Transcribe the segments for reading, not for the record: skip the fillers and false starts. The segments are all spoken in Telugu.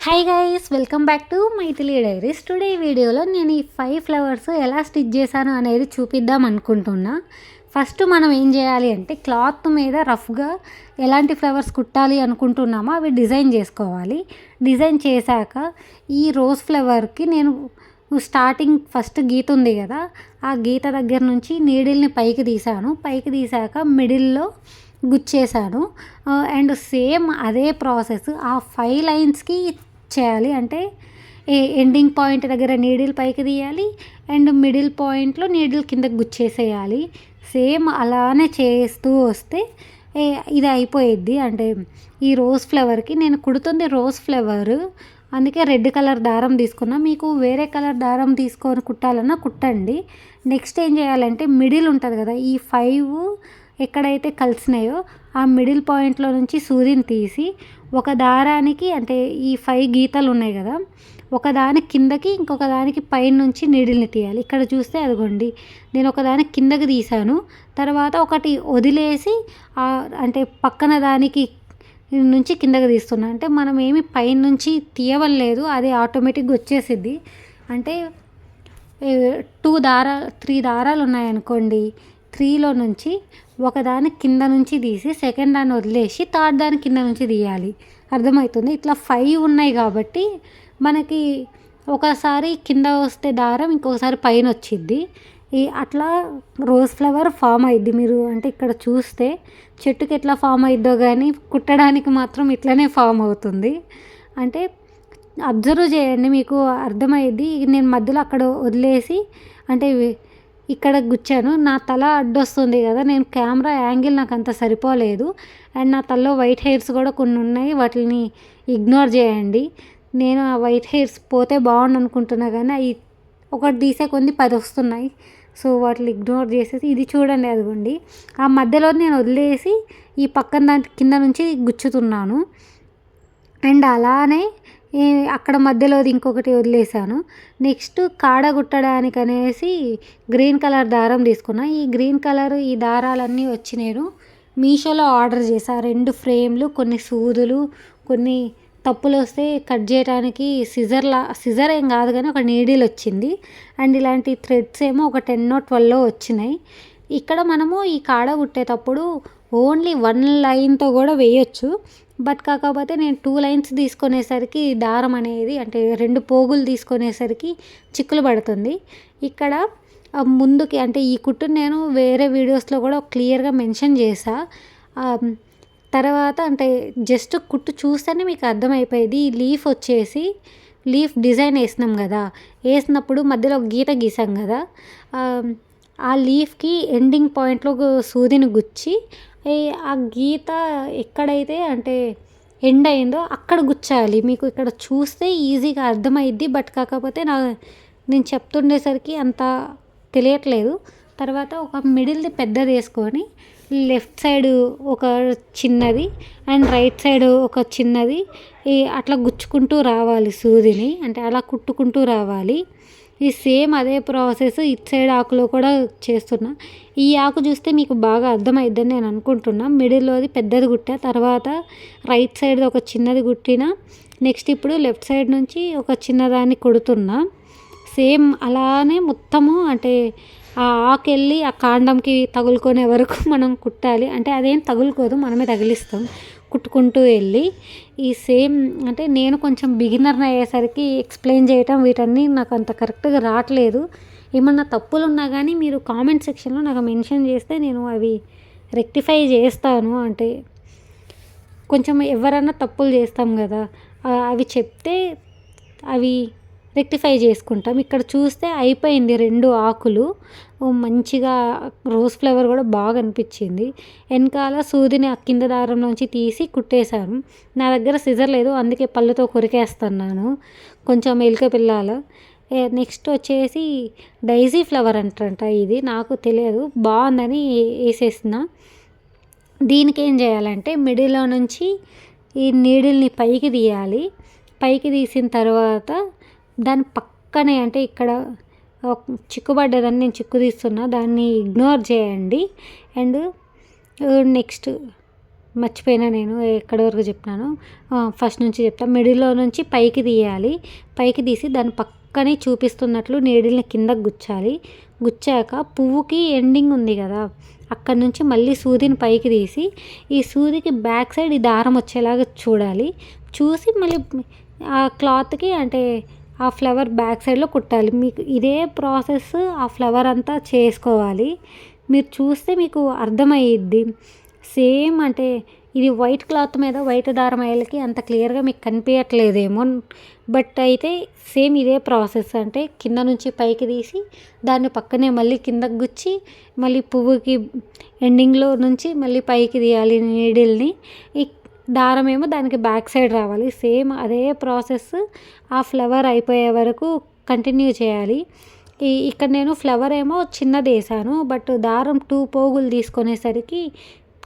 Hi guys, welcome back to Maithili diaries. Today వీడియోలో నేను ఈ 5 ఫ్లవర్స్ ఎలా స్టిచ్ చేశాను అనేది చూపిద్దాం అనుకుంటున్నా. ఫస్ట్ మనం ఏం చేయాలి అంటే క్లాత్ మీద రఫ్గా ఎలాంటి ఫ్లవర్స్ కుట్టాలి అనుకుంటున్నామో అవి డిజైన్ చేసుకోవాలి. డిజైన్ చేశాక ఈ రోజ్ ఫ్లవర్కి నేను స్టార్టింగ్ ఫస్ట్ గీత ఉంది కదా, ఆ గీత దగ్గర నుంచి నీడిల్ని పైకి తీసాక మిడిల్లో గుచ్చేసాను. అండ్ సేమ్ అదే ప్రాసెస్ ఆ 5 లైన్స్కి చేయాలి. అంటే ఎండింగ్ పాయింట్ దగ్గర నీడిల్ పైకి తీయాలి అండ్ మిడిల్ పాయింట్లో నీడిల్ కిందకి గుచ్చేసేయాలి. సేమ్ అలానే చేస్తూ వస్తే ఇది అయిపోయిద్ది. అంటే ఈ రోజ్ ఫ్లవర్కి నేను కుడుతుంది రోజ్ ఫ్లవర్, అందుకే రెడ్ కలర్ దారం తీసుకున్నా. మీకు వేరే కలర్ దారం తీసుకొని కుట్టాలన్నా కుట్టండి. నెక్స్ట్ ఏం చేయాలంటే మిడిల్ ఉంటుంది కదా, ఈ 5 ఎక్కడైతే కలిసినాయో ఆ మిడిల్ పాయింట్లో నుంచి సూదిని తీసి ఒక దారానికి, అంటే ఈ 5 గీతలు ఉన్నాయి కదా, ఒకదాని కిందకి ఇంకొక దానికి పైన నుంచి నీడిల్ని తీయాలి. ఇక్కడ చూస్తే అదిగోండి, నేను ఒకదానికి కిందకి తీసాను, తర్వాత ఒకటి వదిలేసి అంటే పక్కన దానికి నుంచి కిందకి తీస్తున్నా. అంటే మనం ఏమి పైన నుంచి తీయవలేదు, అది ఆటోమేటిక్గా వచ్చేసిద్ది. అంటే 3 దారాలు ఉన్నాయనుకోండి, 3లో నుంచి ఒకదాని కింద నుంచి తీసి సెకండ్ దాన్ని వదిలేసి థర్డ్ దాని కింద నుంచి తీయాలి. అర్థమవుతుంది? ఇట్లా 5 ఉన్నాయి కాబట్టి మనకి ఒకసారి కింద వస్తే దారం ఇంకొకసారి పైన వచ్చిద్ది. అట్లా రోజ్ ఫ్లవర్ ఫామ్ అయ్యిద్ది. మీరు అంటే ఇక్కడ చూస్తే చెట్టుకి ఎట్లా ఫామ్ అయిద్దో కానీ కుట్టడానికి మాత్రం ఇట్లనే ఫామ్ అవుతుంది. అంటే అబ్జర్వ్ చేయండి, మీకు అర్థమయ్యిద్ది. నేను మధ్యలో అక్కడ వదిలేసి అంటే ఇక్కడ గుచ్చాను. నా తల అడ్డొస్తుంది కదా, నేను కెమెరా యాంగిల్ నాకు అంత సరిపోలేదు అండ్ నా తలలో వైట్ హెయిర్స్ కూడా కొన్ని ఉన్నాయి, వాటిని ఇగ్నోర్ చేయండి. నేను ఆ వైట్ హెయిర్స్ పోతే బాగుండు అనుకుంటున్నా కానీ అవి ఒకటి తీసే కొన్ని 10 వస్తున్నాయి. సో వాటిని ఇగ్నోర్ చేసేసి ఇది చూడండి, అదిగోండి ఆ మధ్యలో నేను వదిలేసి ఈ పక్కన దాని కింద నుంచి గుచ్చుతున్నాను. అండ్ అలానే అక్కడ మధ్యలోది ఇంకొకటి వదిలేసాను. నెక్స్ట్ కాడ కుట్టడానికి అనేసి గ్రీన్ కలర్ దారం తీసుకున్నా. ఈ గ్రీన్ కలర్ ఈ దారాలన్నీ వచ్చి నేను మీషోలో ఆర్డర్ చేసా. 2 ఫ్రేమ్లు, కొన్ని సూదులు, కొన్ని తప్పులు వస్తే కట్ చేయడానికి సిజర్ ఏం కాదు కానీ ఒక నీడిల్ వచ్చింది. అండ్ ఇలాంటి థ్రెడ్స్ ఏమో ఒక 10-12 వచ్చినాయి. ఇక్కడ మనము ఈ కాడ కుట్టేటప్పుడు ఓన్లీ 1 లైన్తో కూడా వేయొచ్చు. బట్ కాకపోతే నేను 2 లైన్స్ తీసుకునేసరికి దారం అనేది, అంటే 2 పోగులు తీసుకునేసరికి చిక్కులు పడుతుంది. ఇక్కడ ముందుకి అంటే ఈ కుట్టును నేను వేరే వీడియోస్లో కూడా క్లియర్గా మెన్షన్ చేసా. తర్వాత అంటే జస్ట్ కుట్టు చూస్తేనే మీకు అర్థమైపోయేది. ఈ లీఫ్ వచ్చేసి లీఫ్ డిజైన్ వేసినాం కదా, వేసినప్పుడు మధ్యలో గీత గీసాం కదా, ఆ లీఫ్కి ఎండింగ్ పాయింట్లో సూదిని గుచ్చి ఆ గీత ఎక్కడైతే అంటే ఎండ్ అయిందో అక్కడ గుచ్చాలి. మీకు ఇక్కడ చూస్తే ఈజీగా అర్థమైద్ది, బట్ కాకపోతే నేను చెప్తుండేసరికి అంత తెలియట్లేదు. తర్వాత ఒక మిడిల్ది పెద్దది వేసుకొని లెఫ్ట్ సైడ్ ఒక చిన్నది అండ్ రైట్ సైడ్ ఒక చిన్నది అట్లా గుచ్చుకుంటూ రావాలి సూదిని, అంటే అలా కుట్టుకుంటూ రావాలి. ఈ సేమ్ అదే ప్రాసెస్ ఇటు సైడ్ ఆకులో కూడా చేస్తున్నా. ఈ ఆకు చూస్తే మీకు బాగా అర్థమైద్దని నేను అనుకుంటున్నా. మిడిల్లోది పెద్దది కుట్టా, తర్వాత రైట్ సైడ్ ఒక చిన్నది కుట్టిన, నెక్స్ట్ ఇప్పుడు లెఫ్ట్ సైడ్ నుంచి ఒక చిన్నదాన్ని కుడుతున్నా. సేమ్ అలానే మొత్తము అంటే ఆ ఆకెళ్ళి ఆ కాండంకి తగులుకునే వరకు మనం కుట్టాలి. అంటే అదేం తగులుకోదు, మనమే తగిలిస్తాం కుట్టుకుంటూ వెళ్ళి. ఈ సేమ్ అంటే నేను కొంచెం బిగినర్ని అయ్యేసరికి ఎక్స్ప్లెయిన్ చేయటం వీటన్నీ నాకు అంత కరెక్ట్గా రావట్లేదు. ఏమన్నా తప్పులు ఉన్నా కానీ మీరు కామెంట్ సెక్షన్లో నాకు మెన్షన్ చేస్తే నేను అవి రెక్టిఫై చేస్తాను. అంటే కొంచెం ఎవరన్నా తప్పులు చేస్తాం కదా, అవి చెప్తే అవి రెక్టిఫై చేసుకుంటాం. ఇక్కడ చూస్తే అయిపోయింది 2 ఆకులు. మంచిగా రోజ్ ఫ్లవర్ కూడా బాగా అనిపించింది. వెనకాల సూదిని ఆ కింద దారంలోంచి తీసి కుట్టేశాను. నా దగ్గర సిజర్ లేదు, అందుకే పళ్ళుతో కొరికేస్తున్నాను కొంచెం ఎలుక పిల్లల. నెక్స్ట్ వచ్చేసి డైజీ ఫ్లవర్ అంటారంట, ఇది నాకు తెలియదు, బాగుందని వేసేసిన. దీనికి ఏం చేయాలంటే మిడిల్లో నుంచి ఈ నీడిల్ని పైకి తీయాలి. పైకి తీసిన తర్వాత దాని పక్కనే అంటే ఇక్కడ చిక్కుబడ్డదని నేను చిక్కు తీస్తున్నా, దాన్ని ఇగ్నోర్ చేయండి. అండ్ నెక్స్ట్ మర్చిపోయినా నేను ఎక్కడి వరకు చెప్పినాను. ఫస్ట్ నుంచి చెప్తా. మిడిల్‌లో నుంచి పైకి తీయాలి. పైకి తీసి దాని పక్కనే చూపిస్తున్నట్లు నీడిల్‌ని కిందకి గుచ్చాలి. గుచ్చాక పువ్వుకి ఎండింగ్ ఉంది కదా! అక్కడి నుంచి మళ్ళీ సూదిని పైకి తీసి ఈ సూదికి బ్యాక్ సైడ్ ఈ దారం వచ్చేలాగా చూడాలి. చూసి మళ్ళీ ఆ క్లాత్‌కి అంటే ఆ ఫ్లవర్ బ్యాక్ సైడ్‌లో కుట్టాలి. మీకు ఇదే ప్రాసెస్ ఆ ఫ్లవర్ అంతా చేసుకోవాలి. మీరు చూస్తే మీకు అర్థమయ్యిద్ది. సేమ్ అంటే ఇది వైట్ క్లాత్ మీద వైట్ దారం అయ్యేలకి అంత క్లియర్‌గా మీకు కనిపియట్లేదేమో. బట్ అయితే సేమ్ ఇదే ప్రాసెస్. అంటే కింద నుంచి పైకి తీసి దాన్ని పక్కనే మళ్ళీ కిందకి గుచ్చి మళ్ళీ పువ్వుకి ఎండింగ్‌లో నుంచి మళ్ళీ పైకి తీయాలి నీడిల్‌ని. ఈ దారం ఏమో దానికి బ్యాక్ సైడ్ రావాలి. సేమ్ అదే ప్రాసెస్ ఆ ఫ్లవర్ అయిపోయే వరకు కంటిన్యూ చేయాలి. ఇక్కడ నేను ఫ్లవర్ ఏమో చిన్నదేశాను. బట్ దారం 2 పోగులు తీసుకునేసరికి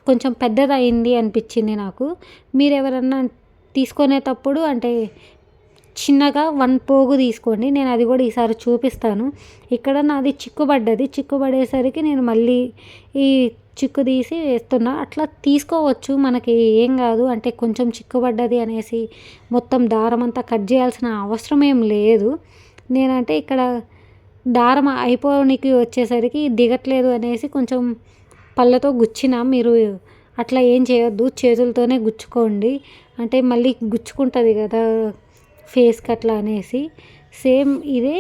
కొంచెం పెద్దదయింది అనిపించింది నాకు. మీరెవరన్నా తీసుకునేటప్పుడు అంటే చిన్నగా 1 పోగు తీసుకోండి. నేను అది కూడా ఈసారి చూపిస్తాను. ఇక్కడ నాది చిక్కుబడ్డది. చిక్కుబడేసరికి నేను మళ్ళీ ఈ చిక్కు తీసి వేస్తున్నా. అట్లా తీసుకోవచ్చు, మనకి ఏం కాదు. అంటే కొంచెం చిక్కుబడ్డది అనేసి మొత్తం దారం అంతా కట్ చేయాల్సిన అవసరం ఏం లేదు. నేనంటే ఇక్కడ దారం అయిపోనికి వచ్చేసరికి దిగట్లేదు అనేసి కొంచెం పళ్ళతో గుచ్చిన. మీరు అట్లా ఏం చేయొద్దు, చేతులతోనే గుచ్చుకోండి. అంటే మళ్ళీ గుచ్చుకుంటుంది కదా ఫేస్కి అట్లా అనేసి. సేమ్ ఇదే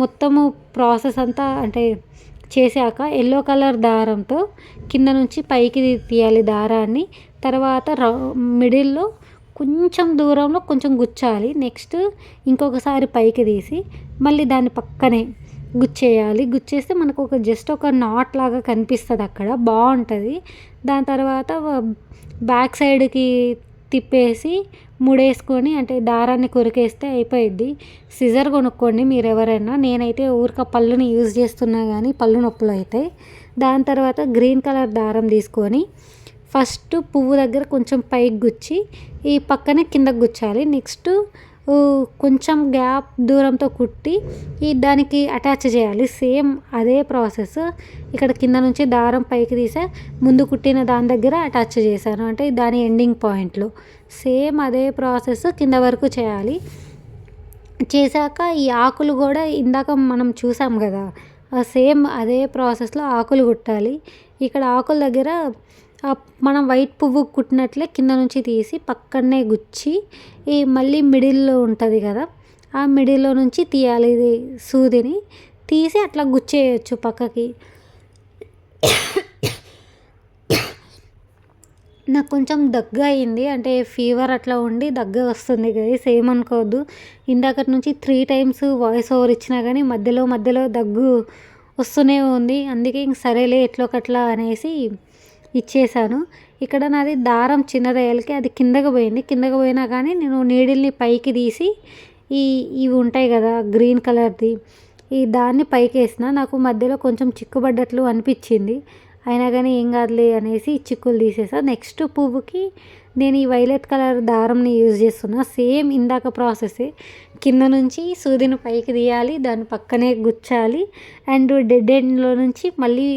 మొత్తము ప్రాసెస్ అంతా అంటే చేశాక ఎల్లో కలర్ దారంతో కింద నుంచి పైకి తీయాలి దారాన్ని. తర్వాత మిడిల్లో కొంచెం దూరంలో కొంచెం గుచ్చాలి. నెక్స్ట్ ఇంకొకసారి పైకి తీసి మళ్ళీ దాని పక్కనే గుచ్చేయాలి. గుచ్చేస్తే మనకు జస్ట్ ఒక నాట్ లాగా కనిపిస్తుంది అక్కడ, బాగుంటుంది. దాని తర్వాత బ్యాక్ సైడ్కి తిప్పేసి ముడేసుకొని అంటే దారాన్ని కొరికేస్తే అయిపోయిద్ది. సిజర్ కొనుక్కోండి మీరు ఎవరైనా. నేనైతే ఊరిక పళ్ళుని యూజ్ చేస్తున్నా కానీ పళ్ళు నొప్పులు అవుతాయి. దాని తర్వాత గ్రీన్ కలర్ దారం తీసుకొని ఫస్ట్ పువ్వు దగ్గర కొంచెం పైకి గుచ్చి ఈ పక్కనే కిందకు గుచ్చాలి. నెక్స్ట్ కొంచెం గ్యాప్ దూరంతో కుట్టి దానికి అటాచ్ చేయాలి. సేమ్ అదే ప్రాసెస్. ఇక్కడ కింద నుంచి దారం పైకి తీసా, ముందు కుట్టిన దాని దగ్గర అటాచ్ చేశాను. అంటే దాని ఎండింగ్ పాయింట్లో సేమ్ అదే ప్రాసెస్ కింద వరకు చేయాలి. చేశాక ఈ ఆకులు కూడా ఇందాక మనం చూసాం కదా, సేమ్ అదే ప్రాసెస్లో ఆకులు కుట్టాలి. ఇక్కడ ఆకుల దగ్గర మనం వైట్ పువ్వు కుట్టినట్లే కింద నుంచి తీసి పక్కనే గుచ్చి మళ్ళీ మిడిల్లో ఉంటుంది కదా, ఆ మిడిల్లో నుంచి తీయాలి. ఇది సూదిని తీసి అట్లా గుచ్చేయచ్చు పక్కకి. నాకు కొంచెం దగ్గు అయింది, అంటే ఫీవర్ అట్లా ఉండి దగ్గు వస్తుంది గైస్, ఏమనుకోవద్దు. ఇందాకటి నుంచి 3 టైమ్స్ వాయిస్ ఓవర్ ఇచ్చినా కానీ మధ్యలో మధ్యలో దగ్గు వస్తూనే ఉంది. అందుకే ఇంక సరేలే ఎట్లోకట్లా అనేసి ఇచ్చేసాను. ఇక్కడ నాది దారం చిన్నదయ్యాలకి అది కిందకి పోయింది. కిందకి పోయినా కానీ నేను నీడిల్ని పైకి తీసి ఇవి ఉంటాయి కదా గ్రీన్ కలర్ది, దాన్ని పైకి వేసిన. నాకు మధ్యలో కొంచెం చిక్కుబడ్డట్లు అనిపించింది. అయినా కానీ ఏం కాదులే అనేసి చిక్కులు తీసేసా. నెక్స్ట్ పువ్వుకి నేను ఈ వైలెట్ కలర్ దారంని యూజ్ చేస్తున్నా. సేమ్ ఇందాక ప్రాసెసే. కింద నుంచి సూదిని పైకి తీయాలి, దాని పక్కనే గుచ్చాలి, అండ్ డెడ్ ఎండ్లో నుంచి మళ్ళీ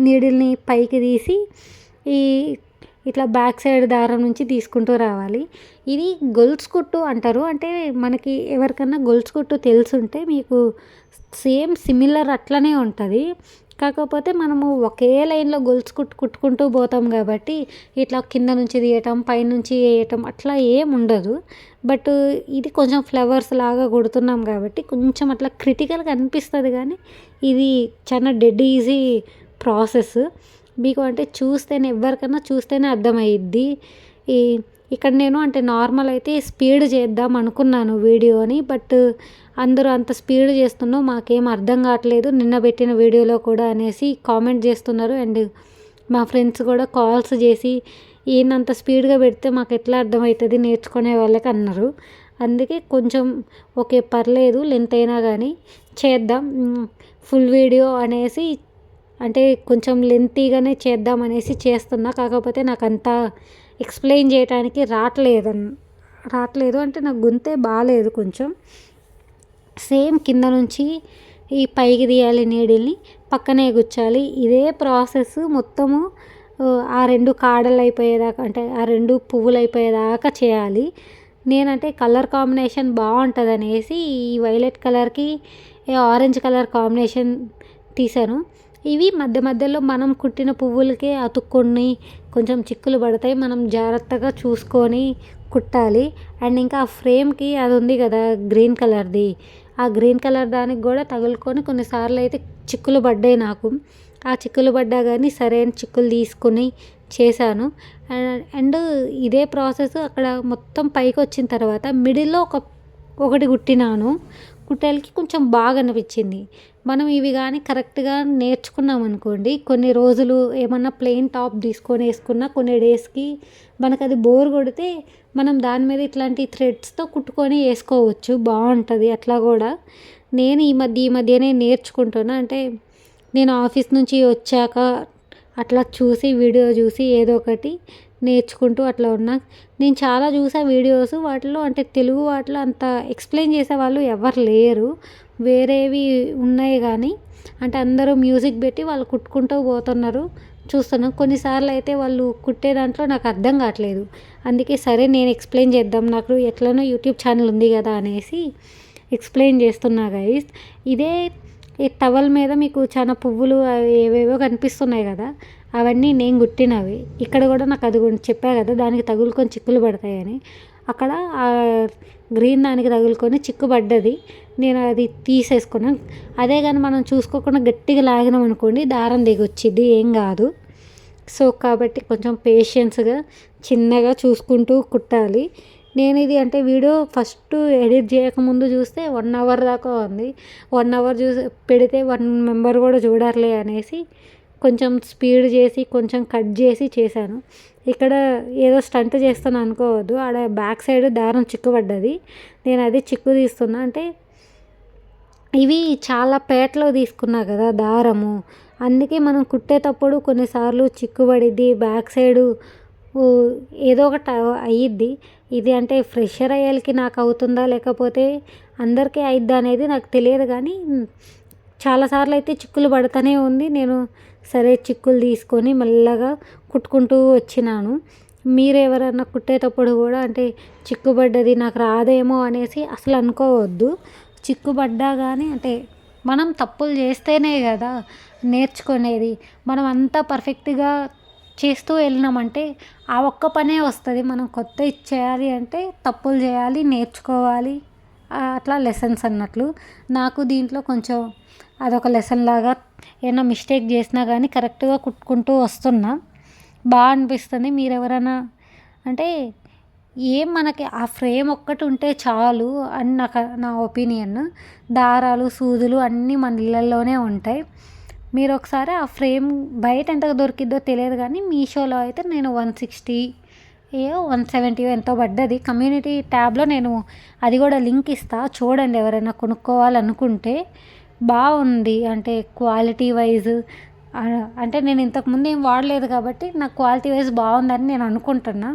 నీడిల్ని పైకి తీసి ఇట్లా బ్యాక్ సైడ్ దారం నుంచి తీసుకుంటూ రావాలి. ఇది గొలుసు కుట్టు అంటారు. అంటే మనకి ఎవరికన్నా గొలుసు కుట్టు తెలుసుంటే మీకు సేమ్ సిమిలర్ అట్లనే ఉంటుంది. కాకపోతే మనము ఒకే లైన్లో గొలుసు కుట్టుకుంటూ పోతాం కాబట్టి ఇట్లా కింద నుంచి తీయటం పైనుంచి వేయటం అట్లా ఏం ఉండదు. బట్ ఇది కొంచెం ఫ్లవర్స్ లాగా కుడుతున్నాం కాబట్టి కొంచెం అట్లా క్రిటికల్గా అనిపిస్తుంది. కానీ ఇది చాలా డెడ్ ఈజీ ప్రాసెస్. మీకు అంటే చూస్తేనే ఎవరికన్నా చూస్తేనే అర్థమయ్యిద్ది. ఇక్కడ నేను అంటే నార్మల్ అయితే స్పీడ్ చేద్దాం అనుకున్నాను వీడియోని. బట్ అందరూ అంత స్పీడ్ చేస్తున్నావు మాకేం అర్థం కావట్లేదు నిన్న పెట్టిన వీడియోలో కూడా అనేసి కామెంట్ చేస్తున్నారు. అండ్ మా ఫ్రెండ్స్ కూడా కాల్స్ చేసి ఈయనంత స్పీడ్గా పెడితే మాకు ఎట్లా అర్థమవుతుంది నేర్చుకునే వాళ్ళకి అన్నారు. అందుకే కొంచెం ఓకే పర్లేదు లెంత్ అయినా కానీ చేద్దాం ఫుల్ వీడియో అనేసి, అంటే కొంచెం లెంతీగానే చేద్దాం అనేసి చేస్తున్నా. కాకపోతే నాకు అంతా ఎక్స్ప్లెయిన్ చేయడానికి రావట్లేదు అంటే నాకు గొంతే బాగాలేదు కొంచెం. సేమ్ కింద నుంచి పైకి తీయాలి నీడిల్ని, పక్కనే గుచ్చాలి. ఇదే ప్రాసెస్ మొత్తము ఆ 2 కాడలు అయిపోయేదాకా అంటే ఆ 2 పువ్వులు అయిపోయేదాకా చేయాలి. నేనంటే కలర్ కాంబినేషన్ బాగుంటుందనేసి ఈ వైలెట్ కలర్కి ఆరెంజ్ కలర్ కాంబినేషన్ తీసాను. ఇవి మధ్య మధ్యలో మనం కుట్టిన పువ్వులకే అతుక్కొని కొంచెం చిక్కులు పడతాయి. మనం జాగ్రత్తగా చూసుకొని కుట్టాలి. అండ్ ఇంకా ఆ ఫ్రేమ్కి అది ఉంది కదా గ్రీన్ కలర్ది, ఆ గ్రీన్ కలర్ దానికి కూడా తగులుకొని కొన్నిసార్లు అయితే చిక్కులు పడ్డాయి నాకు. ఆ చిక్కులు పడ్డా కానీ సరైన చిక్కులు తీసుకొని చేశాను. అండ్ ఇదే ప్రాసెస్ అక్కడ మొత్తం పైకి వచ్చిన తర్వాత మిడిల్లో ఒకటి కుట్టినాను. కుట్టేలకి కొంచెం బాగా అనిపించింది. మనం ఇవి కానీ కరెక్ట్గా నేర్చుకున్నాం అనుకోండి, కొన్ని రోజులు ఏమన్నా ప్లెయిన్ టాప్ తీసుకొని వేసుకున్న కొన్ని డేస్కి మనకు అది బోర్ కొడితే మనం దాని మీద ఇట్లాంటి థ్రెడ్స్తో కుట్టుకొని వేసుకోవచ్చు, బాగుంటుంది అట్లా కూడా. నేను ఈ మధ్యనే నేర్చుకుంటున్నా. అంటే నేను ఆఫీస్ నుంచి వచ్చాక అట్లా చూసి వీడియో చూసి ఏదో ఒకటి నేర్చుకుంటూ అట్లా ఉన్నా. నేను చాలా చూసా వీడియోస్, వాటిలో అంటే తెలుగు వాటిలో అంత ఎక్స్ప్లెయిన్ చేసేవాళ్ళు ఎవరు లేరు. వేరేవి ఉన్నాయి కానీ అంటే అందరూ మ్యూజిక్ పెట్టి వాళ్ళు కుట్టుకుంటూ పోతున్నారు చూస్తున్నాం. కొన్నిసార్లు అయితే వాళ్ళు కుట్టే దాంట్లో నాకు అర్థం కావట్లేదు. అందుకే సరే నేను ఎక్స్ప్లెయిన్ చేద్దాం, నాకు ఎట్లనో యూట్యూబ్ ఛానల్ ఉంది కదా అనేసి ఎక్స్ప్లెయిన్ చేస్తున్నా గైస్. ఇదే ఈ టవల్ మీద మీకు చాలా పువ్వులు ఏవేవో కనిపిస్తున్నాయి కదా, అవన్నీ నేను కుట్టినవి. ఇక్కడ కూడా నాకు అది చెప్పా కదా దానికి తగులుకొని చిక్కులు పడతాయని, అక్కడ ఆ గ్రీన్ దానికి తగులుకొని చిక్కు పడ్డది. నేను అది తీసేసుకున్నాను. అదే కానీ మనం చూసుకోకుండా గట్టిగా లాగినాం అనుకోండి దారం దిగొచ్చిద్ది, ఏం కాదు. సో కాబట్టి కొంచెం పేషెన్స్గా చిన్నగా చూసుకుంటూ కుట్టాలి. నేను ఇది అంటే వీడియో ఫస్ట్ ఎడిట్ చేయకముందు చూస్తే 1 అవర్ దాకా ఉంది. 1 అవర్ చూసి పెడితే 1 మెంబర్ కూడా చూడర్లే అనేసి కొంచెం స్పీడ్ చేసి కొంచెం కట్ చేసి చేశాను. ఇక్కడ ఏదో స్టంట్ చేస్తాను అనుకోవద్దు, ఆడ బ్యాక్ సైడ్ దారం చిక్కుపడ్డది, నేను అది చిక్కు తీస్తున్నా. అంటే ఇవి చాలా పేటలో తీసుకున్నా కదా దారము, అందుకే మనం కుట్టేటప్పుడు కొన్నిసార్లు చిక్కుపడిద్ది, బ్యాక్ సైడు ఏదో ఒకటి అయ్యిద్ది. ఇది అంటే ఫ్రెషర్ అయ్యేలకి నాకు అవుతుందా లేకపోతే అందరికీ అయిద్దా అనేది నాకు తెలియదు కానీ చాలాసార్లు అయితే చిక్కులు పడుతూనే ఉంది. నేను సరే చిక్కులు తీసుకొని మెల్లగా కుట్టుకుంటూ వచ్చినాను. మీరు ఎవరైనా కుట్టేటప్పుడు కూడా అంటే చిక్కుపడ్డది నాకు రాదేమో అనేసి అసలు అనుకోవద్దు. చిక్కుపడ్డా కానీ అంటే మనం తప్పులు చేస్తేనే కదా నేర్చుకునేది. మనం అంతా పర్ఫెక్ట్గా చేస్తూ వెళ్ళినామంటే ఆ ఒక్క పనే వస్తుంది. మనం కొత్త చేయాలి అంటే తప్పులు చేయాలి, నేర్చుకోవాలి, అట్లా లెసన్స్ అన్నట్లు. నాకు దీంట్లో కొంచెం అదొక లెసన్ లాగా. ఏమైనా మిస్టేక్ చేసినా కానీ కరెక్ట్గా కుట్టుకుంటూ వస్తున్నా, బాగా అనిపిస్తుంది. మీరు ఎవరైనా అంటే ఏం మనకి ఆ ఫ్రేమ్ ఒక్కటి ఉంటే చాలు అని నా ఒపీనియన్. దారాలు సూదులు అన్నీ మన ఇళ్ళల్లోనే ఉంటాయి. మీరు ఒకసారి ఆ ఫ్రేమ్ బయట ఎంత దొరికిద్దో తెలియదు కానీ మీషోలో అయితే నేను 160 170 ఎంతో పడ్డది. కమ్యూనిటీ ట్యాబ్లో నేను అది కూడా లింక్ ఇస్తా, చూడండి ఎవరైనా కొనుక్కోవాలనుకుంటే. బాగుంది అంటే క్వాలిటీ వైజ్. అంటే నేను ఇంతకుముందు ఏం వాడలేదు కాబట్టి నాకు క్వాలిటీ వైజ్ బాగుందని నేను అనుకుంటున్నా.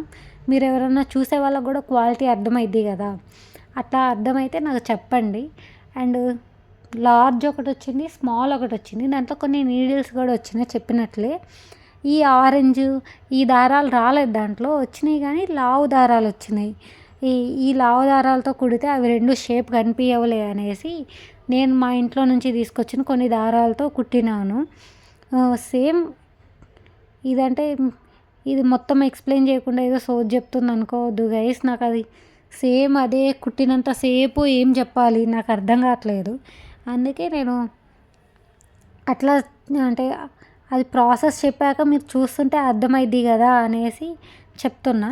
మీరు ఎవరైనా చూసే వాళ్ళకు కూడా క్వాలిటీ అర్థమైద్ది కదా, అట్లా అర్థమైతే నాకు చెప్పండి. అండ్ లార్జ్ ఒకటి వచ్చింది, స్మాల్ ఒకటి వచ్చింది, దాంట్లో కొన్ని నీడిల్స్ కూడా వచ్చినాయి చెప్పినట్లే. ఈ ఆరెంజ్ ఈ దారాలు రాలేదు, దాంట్లో వచ్చినాయి కానీ లావు దారాలు వచ్చినాయి. ఈ లావు దారాలతో కుడితే అవి 2 షేప్ కనిపించవులే అనేసి నేను మా ఇంట్లో నుంచి తీసుకొచ్చిన కొన్ని దారాలతో కుట్టినాను. సేమ్ ఇదంటే ఇది మొత్తం ఎక్స్ప్లెయిన్ చేయకుండా ఏదో సోది చెప్తుంది అనుకోవద్దు గైస్. నాకు అది సేమ్ అదే కుట్టినంత సేపు ఏం చెప్పాలి నాకు అర్థం కావట్లేదు. అందుకే నేను అట్లా అంటే అది ప్రాసెస్ చెప్పాక మీరు చూస్తుంటే అర్థమైద్ది కదా అనేసి చెప్తున్నా.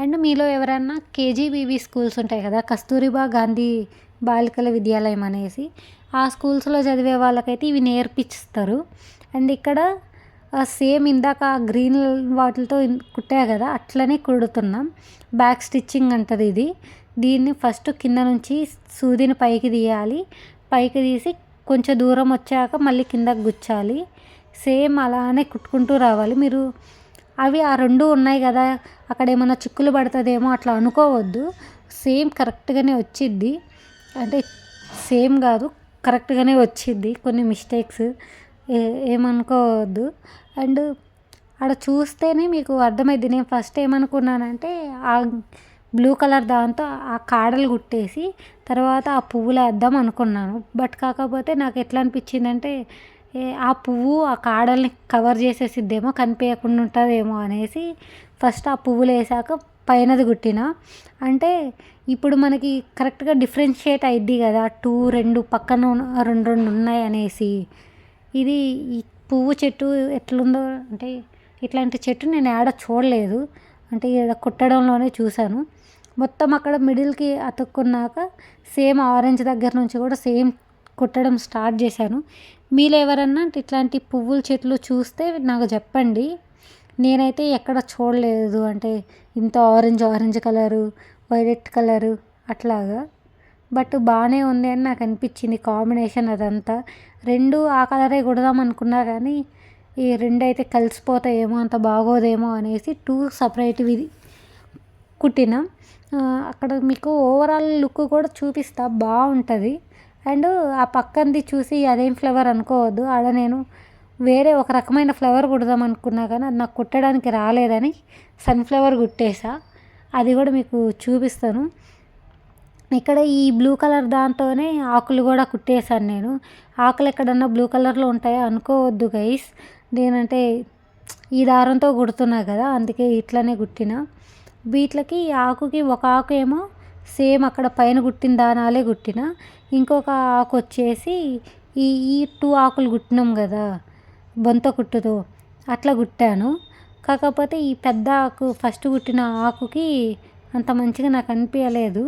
అండ్ మీలో ఎవరైనా కేజీబీవీ స్కూల్స్ ఉంటాయి కదా, కస్తూరిబా గాంధీ బాలికల విద్యాలయం అనేసి, ఆ స్కూల్స్లో చదివే వాళ్ళకైతే ఇవి నేర్పిస్తారు. అండ్ ఇక్కడ సేమ్ ఇందాక గ్రీన్ వాటితో కుట్టా కదా అట్లనే కుడుతున్నాం. బ్యాక్ స్టిచ్చింగ్ అంటారు ఇది. దీన్ని ఫస్ట్ కింద నుంచి సూదిని పైకి తీయాలి, పైకి తీసి కొంచెం దూరం వచ్చాక మళ్ళీ కిందకి గుచ్చాలి. సేమ్ అలానే కుట్టుకుంటూ రావాలి. మీరు అవి ఆ 2 ఉన్నాయి కదా అక్కడ ఏమైనా చిక్కులు పడుతుందేమో అట్లా అనుకోవద్దు. సేమ్ కరెక్ట్గానే వచ్చిద్ది. అంటే సేమ్ కాదు కరెక్ట్గానే వచ్చిద్ది, కొన్ని మిస్టేక్స్ ఏమనుకోవద్దు. అండ్ ఆడ చూస్తేనే మీకు అర్థమైద్ది. నేను ఫస్ట్ ఏమనుకున్నానంటే ఆ బ్లూ కలర్ దాంతో ఆ కాడలు కుట్టేసి తర్వాత ఆ పువ్వులు వేద్దాం అనుకున్నాను. బట్ కాకపోతే నాకు ఎట్లా అనిపించిందంటే ఆ పువ్వు ఆ కాడల్ని కవర్ చేసేసిద్దేమో, కనిపించకుండా ఉంటుందేమో అనేసి ఫస్ట్ ఆ పువ్వులు వేసాక పైనది కుట్టిన. అంటే ఇప్పుడు మనకి కరెక్ట్గా డిఫరెన్షియేట్ అయిద్ది కదా, రెండు పక్కన రెండు రెండు ఉన్నాయి అనేసి. ఇది ఈ పువ్వు చెట్టు ఎట్లుందో అంటే ఇట్లాంటి చెట్టు నేను ఏడ చూడలేదు. అంటే ఈడ కుట్టడంలోనే చూశాను. మొత్తం అక్కడ మిడిల్కి అతుక్కున్నాక సేమ్ ఆరెంజ్ దగ్గర నుంచి కూడా సేమ్ కుట్టడం స్టార్ట్ చేశాను. మీలో ఎవరన్నా ఇట్లాంటి పువ్వుల చెట్లు చూస్తే నాకు చెప్పండి. నేనైతే ఎక్కడ చూడలేదు. అంటే ఇంత ఆరెంజ్ కలరు, వైలెట్ కలరు అట్లాగా. బట్ బాగానే ఉంది అని నాకు అనిపించింది కాంబినేషన్ అదంతా. రెండు ఆ కలరే కుడదాం అనుకున్నా కానీ ఈ రెండు అయితే కలిసిపోతాయేమో, అంత బాగోదేమో అనేసి సపరేట్వి కుట్టిన. అక్కడ మీకు ఓవరాల్ లుక్ కూడా చూపిస్తా, బాగుంటుంది. అండ్ ఆ పక్కనది చూసి అదేం ఫ్లవర్ అనుకోవద్దు. ఆడ నేను వేరే ఒక రకమైన ఫ్లవర్ కుడదాం అనుకున్నా కానీ అది నాకు కుట్టడానికి రాలేదని సన్ఫ్లవర్ కుట్టేసా. అది కూడా మీకు చూపిస్తాను. ఇక్కడ ఈ బ్లూ కలర్ దాంతోనే ఆకులు కూడా కుట్టేశాను నేను. ఆకులు ఎక్కడన్నా బ్లూ కలర్లో ఉంటాయో అనుకోవద్దు గైస్. నేనంటే ఈ దారంతో కుడుతున్నా కదా, అందుకే ఇట్లనే కుట్టిన. వీటికి ఆకుకి ఒక ఆకు ఏమో సేమ్ అక్కడ పైన కుట్టిన దానాలే కుట్టిన. ఇంకొక ఆకు వచ్చేసి ఈ 2 ఆకులు కుట్టినాం కదా బొంత కుట్టుతో, అట్లా కుట్టాను. కాకపోతే ఈ పెద్ద ఆకు ఫస్ట్ కుట్టిన ఆకుకి అంత మంచిగా నాకు అనిపించలేదు.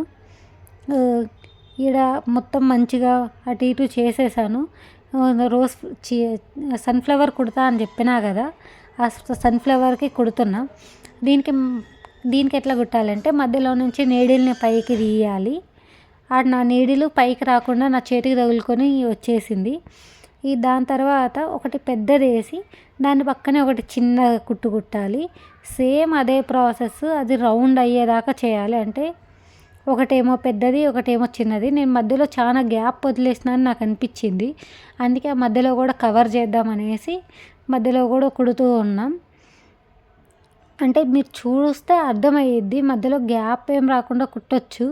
ఈడ మొత్తం మంచిగా అటు ఇటు చేసేసాను. రోజ్ సన్ఫ్లవర్ కుడతా అని చెప్పినా కదా, ఆ సన్ఫ్లవర్కి కుడుతున్నా. దీనికి ఎట్లా కుట్టాలంటే మధ్యలో నుంచి నీడిల్ని పైకి తీయాలి. నా నీడిలు పైకి రాకుండా నా చేతికి తగులుకొని వచ్చేసింది. దాని తర్వాత ఒకటి పెద్దది వేసి దాని పక్కనే ఒకటి చిన్న కుట్టు కుట్టాలి. సేమ్ అదే ప్రాసెస్, అది రౌండ్ అయ్యేదాకా చేయాలి. అంటే ఒకటేమో పెద్దది, ఒకటేమో చిన్నది. నేను మధ్యలో చాలా గ్యాప్ వదిలేసిన అని నాకు అనిపించింది. అందుకే ఆ మధ్యలో కూడా కవర్ చేద్దామనేసి మధ్యలో కూడా కుడుతూ ఉన్నాం. అంటే మీరు చూస్తే అర్థమయ్యిద్ది, మధ్యలో గ్యాప్ ఏం రాకుండా కుట్టొచ్చు.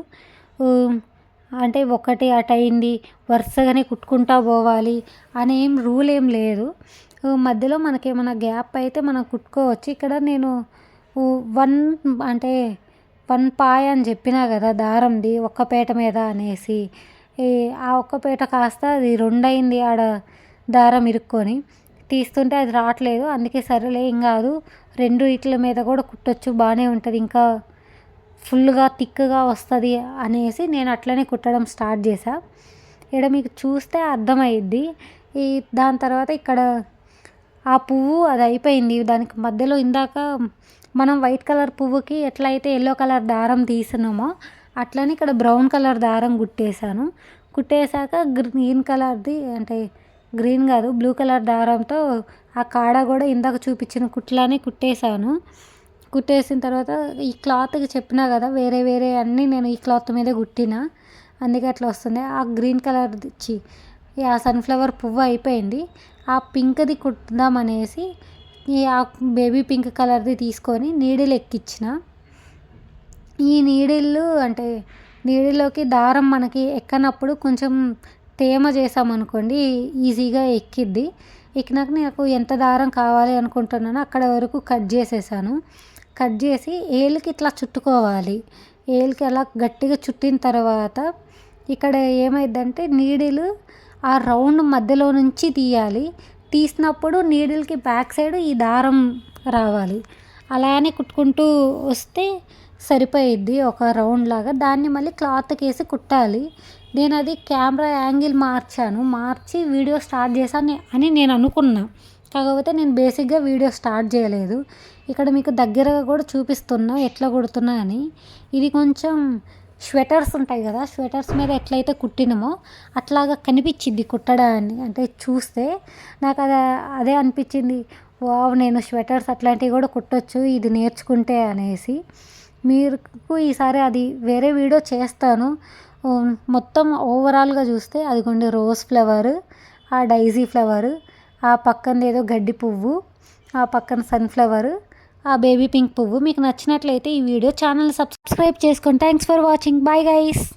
అంటే ఒకటి అటు అయింది వరుసగానే కుట్టుకుంటా పోవాలి అని రూల్ ఏం లేదు. మధ్యలో మనకేమైనా గ్యాప్ అయితే మనం కుట్టుకోవచ్చు. ఇక్కడ నేను 1 పాయ అని చెప్పినా కదా దారంది ఒక్క పీట మీద అనేసి. ఆ ఒక్క పీట కాస్త అది 2 అయింది. ఆడ దారం ఇరుక్కొని తీస్తుంటే అది రావట్లేదు. అందుకే సరేలే ఏం కాదు, 2 ఇట్ల మీద కూడా కుట్టొచ్చు, బాగానే ఉంటుంది, ఇంకా ఫుల్గా థిక్గా వస్తుంది అనేసి నేను అట్లనే కుట్టడం స్టార్ట్ చేశా. ఇక్కడ మీకు చూస్తే అర్థమైద్ది. దాని తర్వాత ఇక్కడ ఆ పువ్వు అది అయిపోయింది. దానికి మధ్యలో ఇందాక మనం వైట్ కలర్ పువ్వుకి ఎట్లయితే ఎల్లో కలర్ దారం తీసినామో అట్లనే ఇక్కడ బ్రౌన్ కలర్ దారం కుట్టేశాను. కుట్టేశాక గ్రీన్ కలర్ది, అంటే గ్రీన్ కాదు బ్లూ కలర్ దారంతో ఆ కాడ కూడా ఇందాక చూపించిన కుట్లనే కుట్టేశాను. కుట్టేసిన తర్వాత ఈ క్లాత్కి చెప్పినా కదా వేరే వేరే అన్నీ నేను ఈ క్లాత్ మీదే కుట్టిన, అందుకే అట్లా వస్తుంది. ఆ గ్రీన్ కలర్ది ఆ సన్ఫ్లవర్ పువ్వు అయిపోయింది. ఆ పింక్ది కుట్టుదామనేసి ఆ బేబీ పింక్ కలర్ది తీసుకొని నీడిల్ ఎక్కించిన. ఈ నీడిల్లు అంటే నీడిల్లోకి దారం మనకి ఎక్కనప్పుడు కొంచెం తేమ చేసామనుకోండి ఈజీగా ఎక్కిద్ది. ఎక్కినాక నాకు ఎంత దారం కావాలి అనుకుంటున్నానో అక్కడ వరకు కట్ చేసేసాను. కట్ చేసి ఏలుకి ఇట్లా చుట్టుకోవాలి. ఏలుకి అలా గట్టిగా చుట్టిన తర్వాత ఇక్కడ ఏమైందంటే నీడిల్ ఆ రౌండ్ మధ్యలో నుంచి తీయాలి. తీసినప్పుడు నీడిల్కి బ్యాక్ సైడ్ ఈ దారం రావాలి. అలానే కుట్టుకుంటూ వస్తే సరిపోయిద్ది ఒక రౌండ్ లాగా. దాన్ని మళ్ళీ క్లాత్కి వేసి కుట్టాలి. నేను అది కెమెరా యాంగిల్ మార్చి వీడియో స్టార్ట్ చేశాను అని నేను అనుకున్నా. కాకపోతే నేను బేసిక్గా వీడియో స్టార్ట్ చేయలేదు. ఇక్కడ మీకు దగ్గరగా కూడా చూపిస్తున్నా ఎట్లా కుడుతున్నా అని. ఇది కొంచెం స్వెటర్స్ ఉంటాయి కదా, స్వెటర్స్ మీద ఎట్లయితే కుట్టినామో అట్లాగా కనిపించింది కుట్టడాన్ని. అంటే చూస్తే నాకు అదే అనిపించింది, వావ్ నేను స్వెటర్స్ అట్లాంటివి కూడా కుట్టొచ్చు ఇది నేర్చుకుంటే అనేసి. మీకు ఈసారి అది వేరే వీడియో చేస్తాను. మొత్తం ఓవరాల్గా చూస్తే అదిగోండి రోజ్ ఫ్లవర్, ఆ డైజీ ఫ్లవర్, ఆ పక్కన ఏదో గడ్డి పువ్వు, ఆ పక్కన సన్ఫ్లవర్, ఆ బేబీ పింక్ పువ్వు. మీకు నచ్చినట్లయితే ఈ వీడియో ఛానల్ సబ్స్క్రైబ్ చేసుకోండి. Thanks for watching. Bye guys.